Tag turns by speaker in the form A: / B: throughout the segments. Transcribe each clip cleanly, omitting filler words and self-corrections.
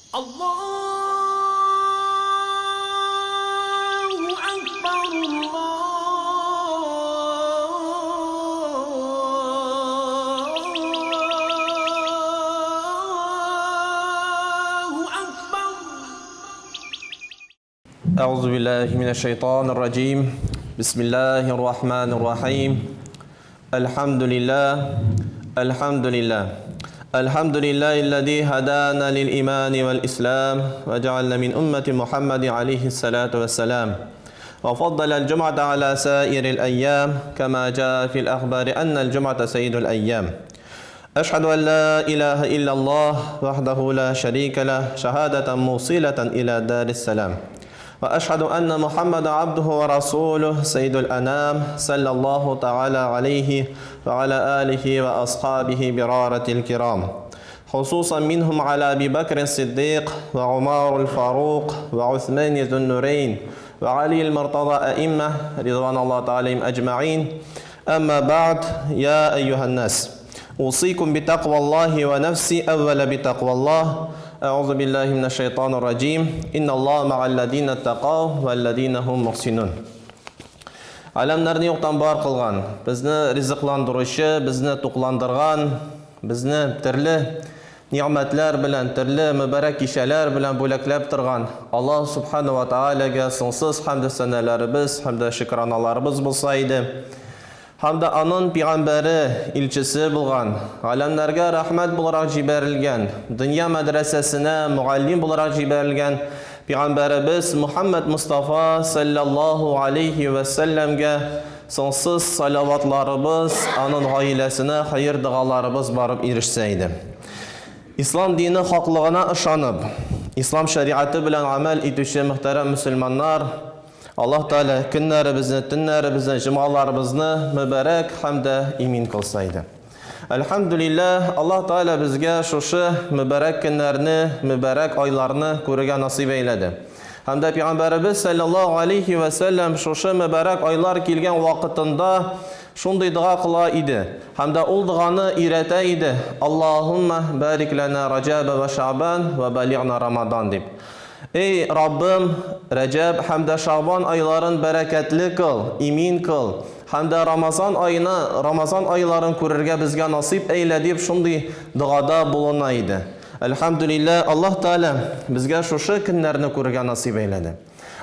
A: Allahu Akbar, Allahu Akbar.
B: أعوذ بالله من الشيطان الرجيم. بسم الله الرحمن الرحيم. الحمد لله الحمد لله الذي هدانا للإيمان والإسلام وجعلنا من أمة محمد عليه الصلاة والسلام وفضل الجمعة على سائر الأيام كما جاء في الأخبار أن الجمعة سيد الأيام. أشهد أن لا إله إلا الله وحده لا شريك له شهادة موصلة إلى دار السلام. وأشهد أن محمد عبده ورسوله سيد الأنام صلى الله تعالى عليه وعلى آله وأصحابه برارة الكرام، خصوصا منهم على أبي بكر الصديق وعمر الفاروق وعثمان ذو النورين وعلي المرتضى أئمة رضوان الله تعالى أجمعين. أما بعد، يا أيها الناس، أوصيكم بتقوى الله ونفسي أول بتقوى الله. أعوذ بالله من الشيطان الرجيم. إن الله مع الذين اتقوا والذين هم محسنون. Alamlarni yo'qdan bor qilgan, bizni rizqlantiruvchi, bizni to'qlantirgan, bizni turli ne'matlar bilan, turli muborak kishalar bilan bo'laklab turgan Alloh subhanahu va taolaga sonsiz hamd sanolarimiz hamda shukronalarimiz bo'lsa edi. Hamda onun payg'ambari elchisi bo'lgan, alamlarga rahmat bo'laroq jibarilgan, dunyo madrasasina muallim bo'laroq jibarilgan payg'ambarimiz Muhammad Mustafa sallallohu alayhi va sallamga sonsiz salovatlarimiz, onun oilasine xayr duolarimiz borib erishsa edi. Islom dini haqlig'iga ishonib, islom shariati bilan amal etuvchi muhtaram musulmonlar, Allah Teala kunlarimizni, tunlarimizni, jumalarimizni mübarek hamda imin qilsaydi. Alhamdulillah, Allah Teala bizga şuşu mübarek günlerini, mübarek oylarını ko'rgan nasip eyledi. Hamda Peygamberimiz sallallahu aleyhi ve sellem şuşu mübarek oylar kelgan vaqtında şunday dua qila edi. Hamda ul duani irata edi. Allahumma barik lana Rajab ve Şaban ve balighna Ramadan deb. Ey Rabbim, Recep hamda Şaban ayların bereketli kıl, imin kıl. Hamda Ramazan aylarını ko'rarga bizga nasip eyle deb shunday duoda bulunaydı. Elhamdülillah, Allah Teala bizga şuşu kunlarni ko'rga nasip eyledi.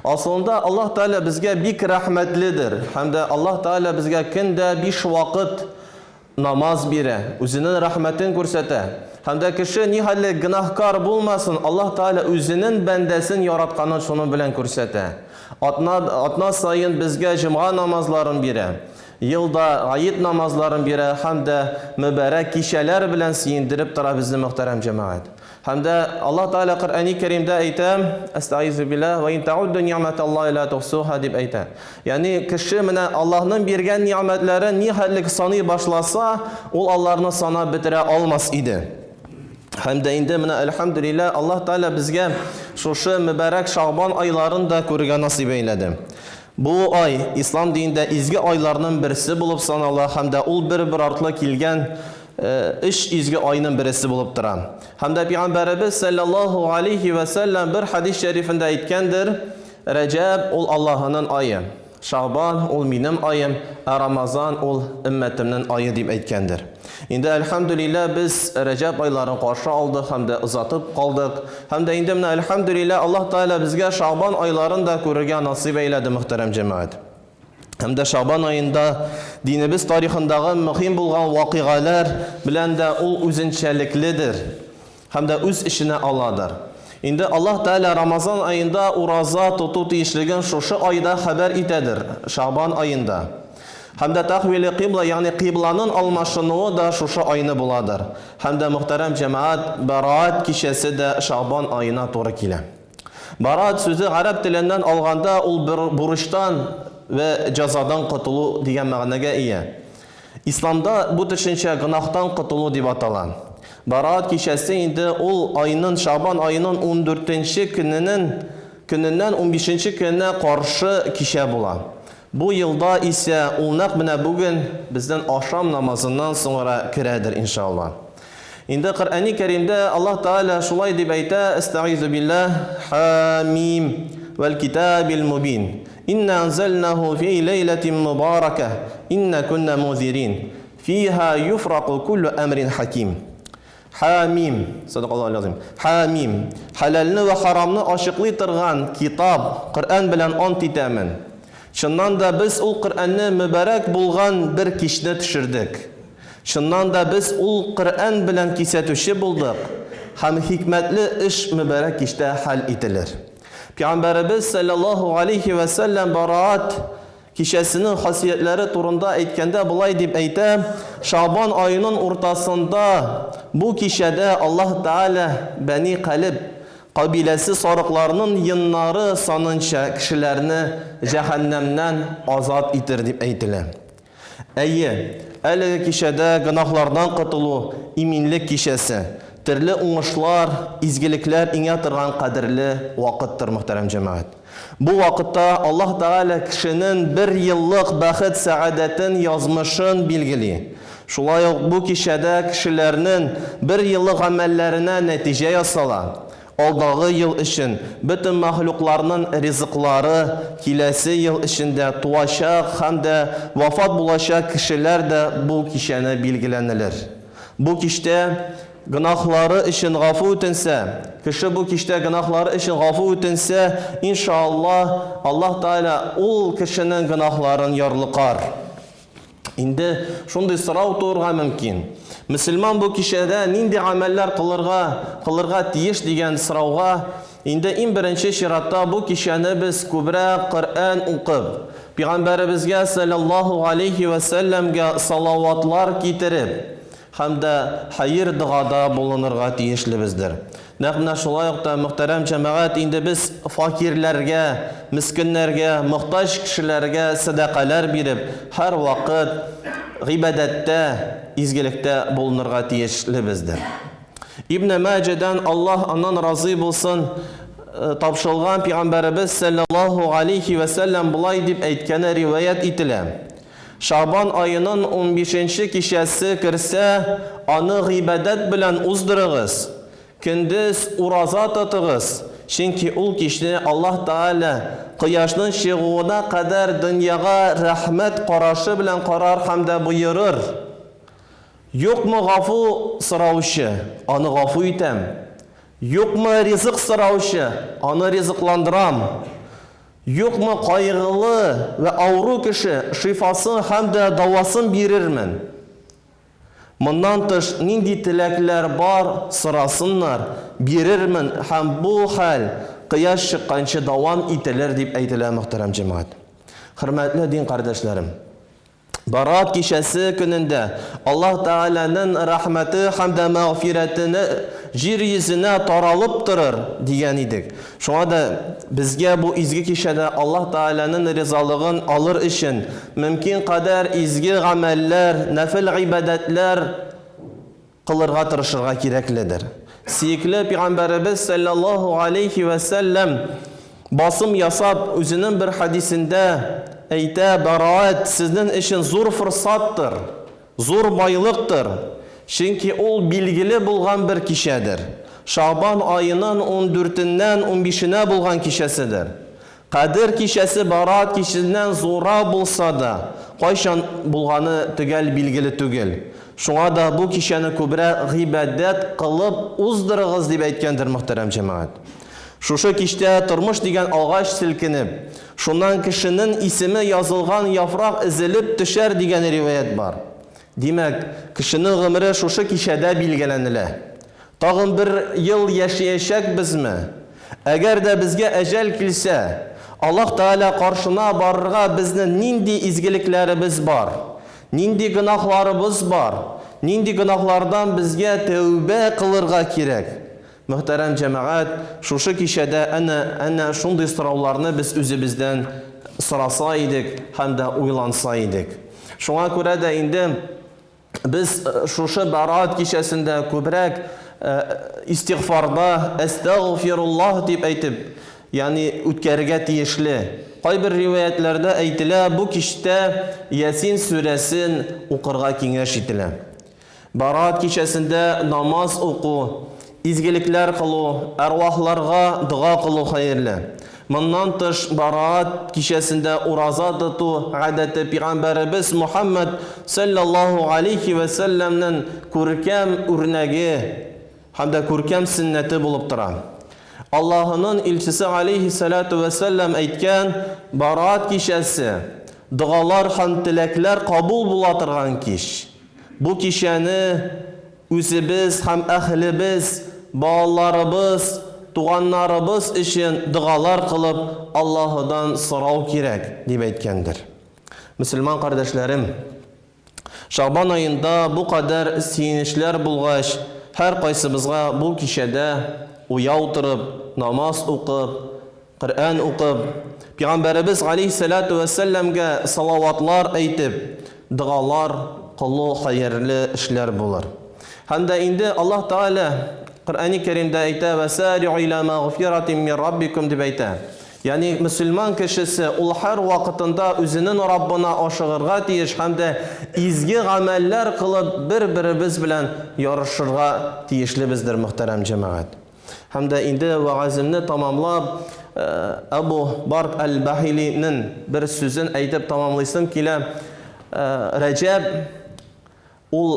B: Aslında Allah Teala bizga bik rahmetlidir. Hamda Allah Teala bizga kunda 5 vaqt namaz bere, o'zining rahmetini ko'rsata. Hamda kishi nihoyat gunohkor bo'lmasin, Allah Teala o'zining bandasini yaratganini shuni bilan ko'rsata. Atna sayın bizga cuma namazlarini bere, yılda ayit namazlarini bere, hamda mübarek kişiler bilan siyindirib tura bizni muhtaram cemaat. Hamda Allah Teala Qur'oni Karimda aytam, Estaizu billah ve in ta'uddu ni'matallahi la tuhsuha deb ayta. Ya'ni kishi mana Allohning bergan ne'matlarini nihoyatlik sanay boshlasa, ul Allohni sanab bitira olmas edi. Hamda endi mana elhamdülillah Allah Teala bizga şuşu mübarek Şaban aylarını da ko'rga nasip eyledi. Bu ay İslam dininde izgi aylarının birisi bulup sanalır, hamda ul bir artla kelgan ish izgi ayının birisi bulup duran. Hamda Peygamberimiz sallallahu aleyhi ve sellem bir hadis şerifinde aytgandir, Recep ul Allah'ın ayı, Şaban ul minim ayım, Ramazan ul ümmetimnin ayı deb aytgandir. Endi elhamdülillah biz Recep aylarını qarşı aldık, hamda uzatıp qaldık. Hamda endi mana elhamdülillah Allah Teala bizga Şaban aylarını da ko'rga nasip eyledi muhtaram cemaat. Hamda Şaban ayında dinimiz tarixindagi muhim bo'lgan voqealar bilan da ul o'zinchaliklidir. Hamda o'z ishini oladir. Endi Allah Teala Ramazan ayında uraza tutup tiyishligin şuşu ayda xabar etadir, Şaban ayında. Hamda tahvili qibla, yani qiblanın almashinuvi da şuşu ayını buladır. Hamda muhtaram cemaat, Barat kishasi da Şaban ayına to'g'ri keladi. Barat so'zi arab tilinden alganda ul burishdan ve jazodan qutulu degan ma'noga ega. İslamda bu tushuncha gunohdan qutulu deb ataladi. Barat kishasi endi ul ayının, Şaban ayının 14-kunundan 15-kunga qarshi kisha bo'ladi. Bu yılda ise ulnaq bugün bizden akşam namazından sonra kiredir inşallah. Инде Коръәни Кәримдә Аллаһ Таала шулай дип әйтә: "Эстәгъизу биллаһ, хамим вал китабил мубин. Инна анзалнаху фи лейлатин мубаракah. Инна кунна музирин. Фиха юфрaqu куллу амрин хаким." Хамим, садақаллаху алазим. Хамим, халалны ва харамны ашыклый торган китап, Коръән белән ант итәмен. Шуннан да без ул Коръәнне мөбарәк булган бер кичне төшердек. Шуннан да без ул Коръән белән кисәтүче булдык. Һәм хикмәтле эш мөбарәк кичтә хәл ителер. Пәйгамбәрбез саллаллаху алейхи ва саллям бараат кичәсенең хасиятләре турында әйткәндә булай дип әйтә: Шабан аеның уртасында бу кичәдә Аллаһ Таала Бәни Калиб кабиләсе сарыкларының йоннары санынча кешеләрне җәһәннәмнән азат итер дип әйтелә. Әйе, әлеге кичәдә гөнаһлардан котылу иминлек кичәсе, төрле уңышлар, изгелекләр иңә торган кадерле вакыттыр, мөхтәрәм җәмәгать. Бу вакытта Аллаһ Таала кешенең бер еллык бәхет сәгадәтен язмышын билгели. Шулай ук бу кичәдә кешеләрнең бер еллык гамәлләренә нәтиҗә ясала. Алдагы ел өчен бөтен мәхлукларның ризыклары киләсе ел эчендә туачак һәм дә вафат булачак кешеләр дә бу кичәне билгеләнелер. Бу кичтә гөнаһлары өчен гафу үтенсә, кеше бу кичтә гөнаһлары өчен гафу үтенсә, иншаллаһ, Аллаһ Таала ул кешенең гөнаһларын ярлыкар. Инде шундый сорау турырга мөмкин. Мөселман бу кичәдә нинди гамәлләр кылырга тиеш дигән сорауга, инде иң беренче чиратта бу кичәне без күбрәк Коръән укып, Пәйгамбәребезгә саллаллаху алейхи ва саллямга салаватлар китереп, һәм дә хәйр дугада булынырга тиешлебездер. Нәкъ шулай ук та, мөхтәрәм җәмәгать, инде без факирләргә, мискиннәргә, мохтаҗ кешеләргә садақалар биреп, һәр вакыт гыйбадәттә, изгелектә булынырга тиешлебездер. Ибн Маҗадан Аллаһ аннан разый булсын тапшылган Пәйгамбәребез саллаллаху алейхи ва саллям булай дип әйткәне риваят ителә: Шабан аеның 15-нче кичәсе керсә, аны гыйбадәт белән уздырыгыз. Көндез ураза тотыгыз. Чөнки ул кичне Аллаһ Таала кояшның чыгуына кадәр дөньяга рәхмәт карашы белән карар һәм дә буйырыр. Юкмы гафу сораучы, аны гафу итәм. Юкмы ризык сораучы, аны ризыкландырам. Юкмы кайгылы ва ауру кеше, шифасын һәм дә давасын бирермен. Моннан тыш нинди теләкләр бар, сорасыннар, бирермен һәм бу хәл кыяш чыкканчы дәвам ителер дип әйтелә, мөхтәрәм җәмәгать. Хөрмәтле дин кардәшләрем, Барат кичәсе көнендә Аллаһ Тааланың рәхмәте һәм дә мәгъфирәтене җир йөзенә таралып торыр дигән идек. Шуңа да безгә бу изге кичәдә Аллаһ Тааланың ризалыгын алыр өчен мөмкин кадәр изге гамәлләр, нәфил гыйбадәтләр кылырга тырышырга кирәкледер. Сөекле Пәйгамбәребез саллаллаху алейхи ва саллям басым ясап үзенең бер хадисендә әйтә: Бараат сезнең өчен зур форсаттыр, зур байлыктыр. Чөнки ул билгеле булган бер кичәдер. Шабан аеның 14-ннән 15-нә булган кичәседер. Кадер кичәсе Бараат кичәсеннән зура булса да, кайчан булганы төгәл билгеле түгел. Шуңа да бу кичәне күбрәк гыйбадәт кылып уздырыгыз дип әйткәндер, мөхтәрәм җәмәгать. Шушы кичтә тормыш дигән агач селкенеп, шуннан кешенең исеме язылган яфрак изелеп төшәр дигән риваят бар. Димәк, кешенең гомере шушы кичәдә билгеләнелә. Тагын бер ел яшәячәкбезме? Әгәр дә безгә әҗәл килсә, Аллаһ Таала каршына барырга безнең нинди изгелекләребез бар? Нинди гөнаһларыбыз бар? Нинди гөнаһлардан безгә тәүбә кылырга кирәк? Мөхтәрәм җәмәгать, шушы кичәдә әнә шундый сорауларны без үзебездән сораса идек һәм дә уйланса идек. Шуңа күрә дә инде без шушы Бараат кичәсендә күбрәк истигъфарда әстәгъфируллаһ дип әйтеп, ягъни үткәрергә тиешле. Кайбер риваятләрдә әйтелә, бу кичтә Ясин сүрәсен укырга киңәш ителә. Барат кичәсендә намаз уку, изгелекләр кылу, арвахларга дуа кылу хәерле. Моннан тыш барат кичәсендә ураза тоту гадәте Пәйгамбәребез Мухаммад саллаллаху алейхи ва салламның күркәм үрнәге һәм дә күркәм сөннәте булып тора. Аллаһының илчесе алейхи салату ва саллам әйткән, барат кичәсе дуалар һәм теләкләр кабул була торган кич. Бу кичәне үзебез һәм әһлебез, балаларыбыз, туганнарыбыз өчен дуалар кылып, Аллаһыдан сорау кирәк дип әйткәндер. Мөселман кардәшләрем, Шабан аенда бу кадәр сөенечләр булгач, һәр кайсыбызга бу кичәдә уяу торып, намаз укып, Коръән укып, Пәйгамбәребез алейһиссалату вассаламга салаватлар әйтеп, дуалар кылу хәерле эшләр булыр. Һәм дә инде Аллаһ Таала Коръәни Кәримдә әйтә: "Васари'у иля магфиратин мин раббикум" дип әйтә. Ягъни мөселман кешесе ул һәр вакытында үзенең Раббына ашыгырга тиеш һәм дә изге гамәлләр кылып бер-беребез белән ярышырга тиешлебездер, мөхтәрәм җәмәгать. Һәм дә инде вәгаземне тамамлап, Абу Барк әл-Бахилинең бер сүзен әйтеп тамамлыйсым килә. Рәҗәб ул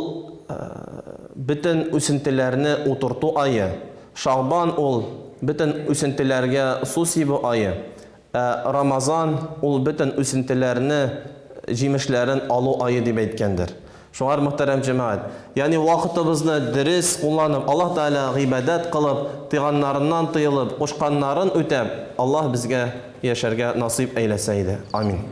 B: бөтен үсентеләрне утырту айы. Шабан ул бөтен үсентеләргә су сибу айы. Рамазан ул бөтен үсентеләрне, җимешләрен алу айы дип әйткәндер. Шуңар мөхтәрәм җәмәгать, ягъни вакытыбызны дөрес кулланып, Аллаһ Таала гыйбадәт кылып, тыйганнарыннан тыелып, кушканнарын үтәп, Аллаһ безгә яшәргә насыйп әйләсә иде. Амин.